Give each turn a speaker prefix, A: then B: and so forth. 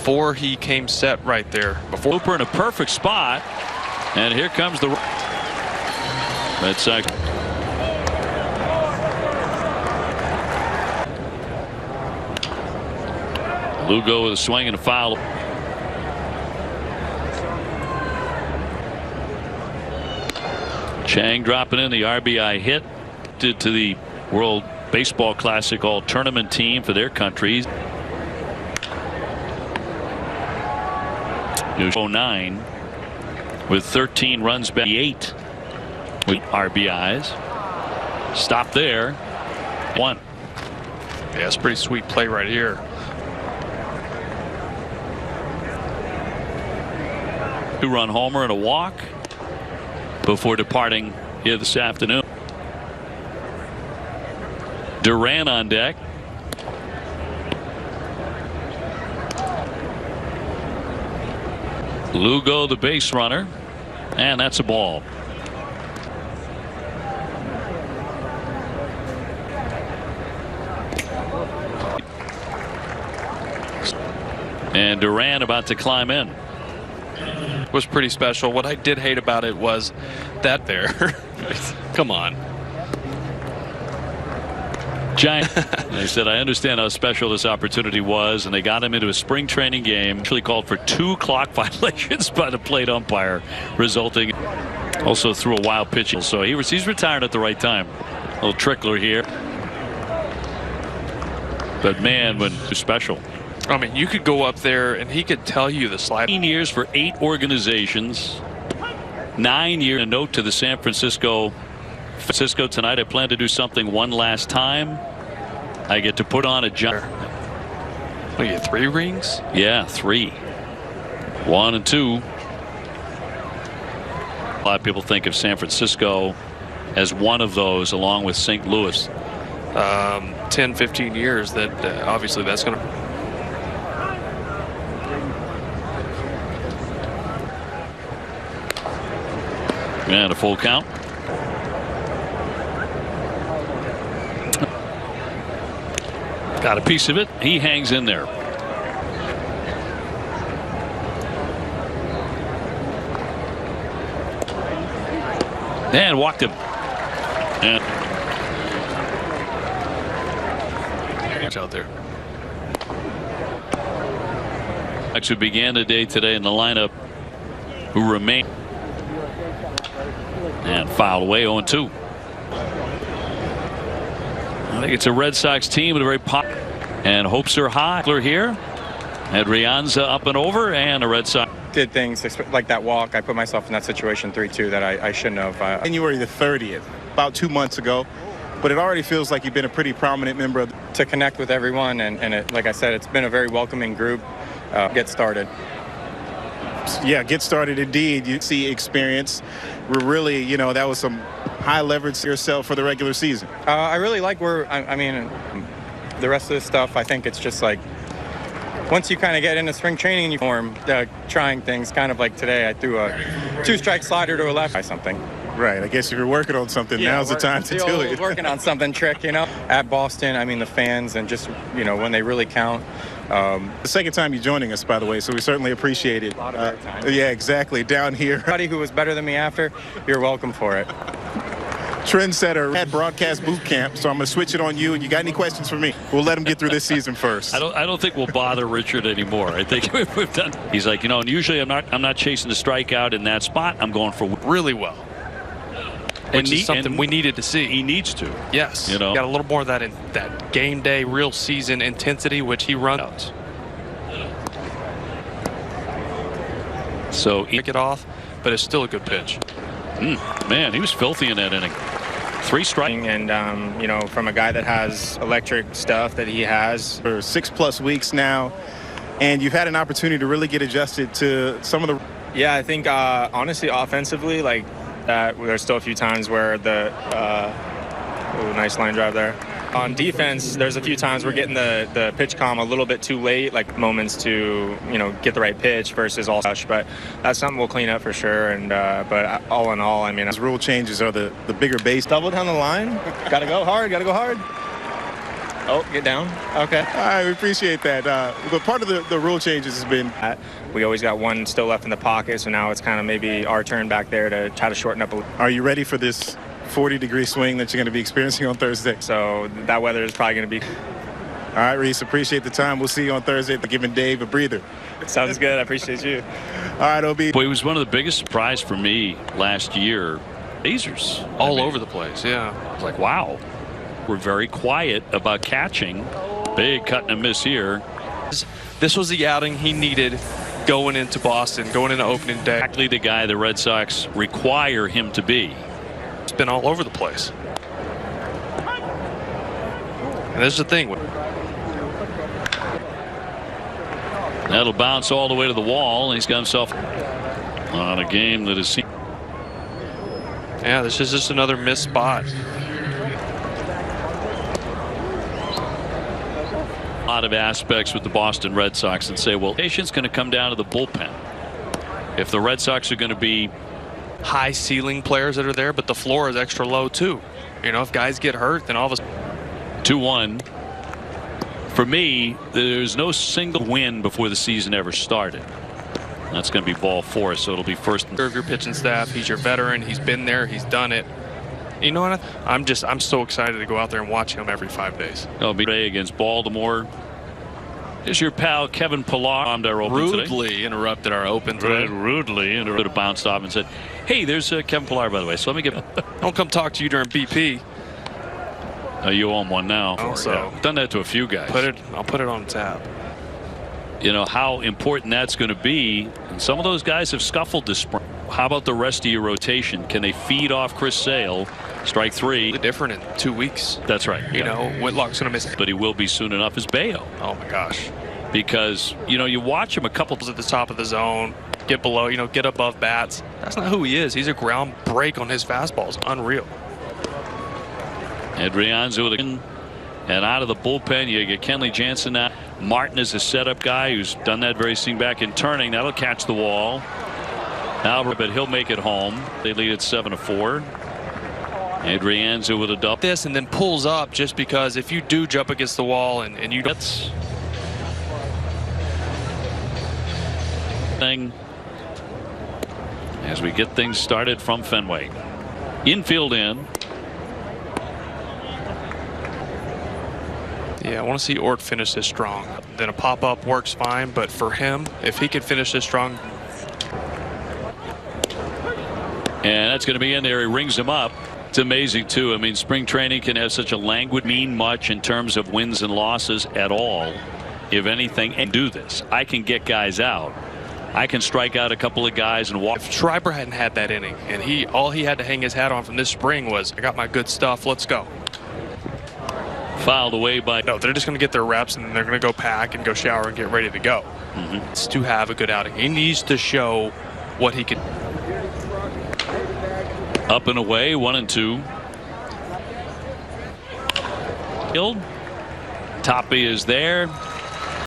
A: before he came set right there. Before
B: Hooper in a perfect spot, and here comes the. That's Lugo with a swing and a foul. Chang dropping in the RBI hit to the World Baseball Classic All Tournament team for their countries. 09 with 13 runs back, 8 with RBIs. Stop there. 1.
A: Yeah, it's a pretty sweet play right here.
B: Two-run homer and a walk before departing here this afternoon. Duran on deck. Lugo the base runner, and that's a ball. And Duran about to climb in.
A: Was pretty special. What I did hate about it was that there. Come on.
B: Giant. They said, I understand how special this opportunity was, and they got him into a spring training game. Actually called for 2 clock violations by the plate umpire, resulting also threw a wild pitch. So he's retired at the right time. A little trickler here. But man, when special.
A: I mean, you could go up there and he could tell you the slide.
B: 15 years for 8 organizations. 9 years. A note to the San Francisco tonight. I plan to do something one last time. I get to put on a jump.
A: What, you get 3 rings?
B: Yeah, 3. 1 and 2. A lot of people think of San Francisco as one of those, along with St. Louis.
A: 10, 15 years. That obviously that's going to.
B: And a full count. Got a piece of it. He hangs in there. And walked him. And
A: out there.
B: Who began the day today in the lineup, who remain. And fouled away. 0-2. I think it's a Red Sox team with a very pop, and hopes are high. Here, Adrianza up and over, and a Red Sox
C: did things like that walk. I put myself in that situation 3-2 that I shouldn't have.
D: January the 30th, about 2 months ago, but it already feels like you've been a pretty prominent member of
C: to connect with everyone, and it, like I said, it's been a very welcoming group. Get started.
D: Yeah, get started indeed. You see experience. We're really, that was some high leverage yourself for the regular season.
C: I really like where, I mean, the rest of this stuff, I think it's just like, once you kind of get into spring training and you form trying things, kind of like today, I threw a 2-strike slider to a left by something.
D: Right. I guess if you're working on something, now's the time to do it.
C: Working on something trick, At Boston, I mean, the fans and just, when they really count.
D: The second time you're joining us, by the way, so we certainly appreciate it.
C: A lot of time.
D: Yeah, exactly. Down here.
C: Anybody who was better than me after, you're welcome for it.
D: Trendsetter at broadcast boot camp, so I'm going to switch it on you. And you got any questions for me? We'll let him get through this season first.
B: I don't think we'll bother Richard anymore. I think we've done. He's like, and usually I'm not chasing the strikeout in that spot. I'm going for
A: really well. Which is something we needed to see.
B: He needs to.
A: Yes. Got a little more of that in that game day, real season intensity, which he runs.
B: So
A: pick it off, but it's still a good pitch.
B: Man, he was filthy in that inning. 3 strikes.
C: And from a guy that has electric stuff that he has
D: for 6+ weeks now, and you've had an opportunity to really get adjusted to some of the.
C: Yeah, I think honestly, offensively, like. There's still a few times where nice line drive there. On defense, there's a few times we're getting the pitch calm a little bit too late, like moments to get the right pitch versus all rush. But that's something we'll clean up for sure. And but all in all, I mean,
D: those rule changes are the bigger base.
C: Double down the line. Got to go hard. Oh, get down. Okay.
D: All right, we appreciate that. But part of the rule changes has been
C: We always got one still left in the pocket, so now it's kind of maybe our turn back there to try to shorten up a little.
D: Are you ready for this 40-degree swing that you're going to be experiencing on Thursday?
C: So that weather is probably going to be.
D: All right, Reese, appreciate the time. We'll see you on Thursday, giving Dave a breather.
C: Sounds good. I appreciate you.
D: All right, OB.
B: Boy, it was one of the biggest surprise for me last year. Lasers
A: All over the place, yeah.
B: I was like, wow. We're very quiet about catching. Big cut and a miss here.
A: This was the outing he needed going into Boston, going into opening day.
B: Exactly the guy the Red Sox require him to be.
A: It's been all over the place. And this is the thing.
B: That'll bounce all the way to the wall, and he's got himself on a game that is.
A: Yeah, this is just another missed spot.
B: A lot of aspects with the Boston Red Sox and say, well, patience going to come down to the bullpen. If the Red Sox are going to be
A: high ceiling players that are there, but the floor is extra low too. You know, if guys get hurt, then all of a sudden.
B: 2-1. For me, there's no single win before the season ever started. That's going to be ball 4, so it'll be first.
A: Serve your pitching staff. He's your veteran. He's been there. He's done it. You know what? I'm so excited to go out there and watch him every 5 days.
B: It'll be against Baltimore. Is your pal Kevin Pillar
A: rudely interrupted our open today.
B: Rudely interrupted, bounced off and said, "Hey, there's Kevin Pillar, by the way. So let me get."
A: Don't come talk to you during BP.
B: You own one now.
A: Also,
B: yeah. Done that to a few guys.
A: I'll put it on tap.
B: You know how important that's going to be. And some of those guys have scuffled this spring. How about the rest of your rotation? Can they feed off Chris Sale? Strike 3.
A: Different in 2 weeks.
B: That's right.
A: You know, Whitlock's going to miss it.
B: But he will be soon enough as Bayo.
A: Oh, my gosh.
B: Because, you know, you watch him a couple
A: at the top of the zone, get below, you know, get above bats. That's not who he is. He's a ground break on his fastballs. Unreal.
B: Adrianza with a, and out of the bullpen, you get Kenley Jansen now. Martin is a setup guy who's done that very thing back in turning. That'll catch the wall. Albert, but he'll make it home. They lead at 7-4. Adrianza with a double.
A: This and then pulls up just because if you do jump against the wall and you don't.
B: Thing as we get things started from Fenway. Infield in.
A: Yeah, I want to see Ort finish this strong. Then a pop-up works fine, but for him, if he can finish this strong.
B: And that's going to be in there. He rings him up. It's amazing, too. I mean, spring training can have such a languid mean much in terms of wins and losses at all. If anything, and do this. I can get guys out. I can strike out a couple of guys and walk.
A: If Schreiber hadn't had that inning, and all he had to hang his hat on from this spring was, I got my good stuff, let's go.
B: Fouled away by.
A: No, they're just going to get their reps and then they're going to go pack and go shower and get ready to go. It's to have a good outing. He needs to show what he can.
B: Up and away, 1-2. Killed. Toppy is there.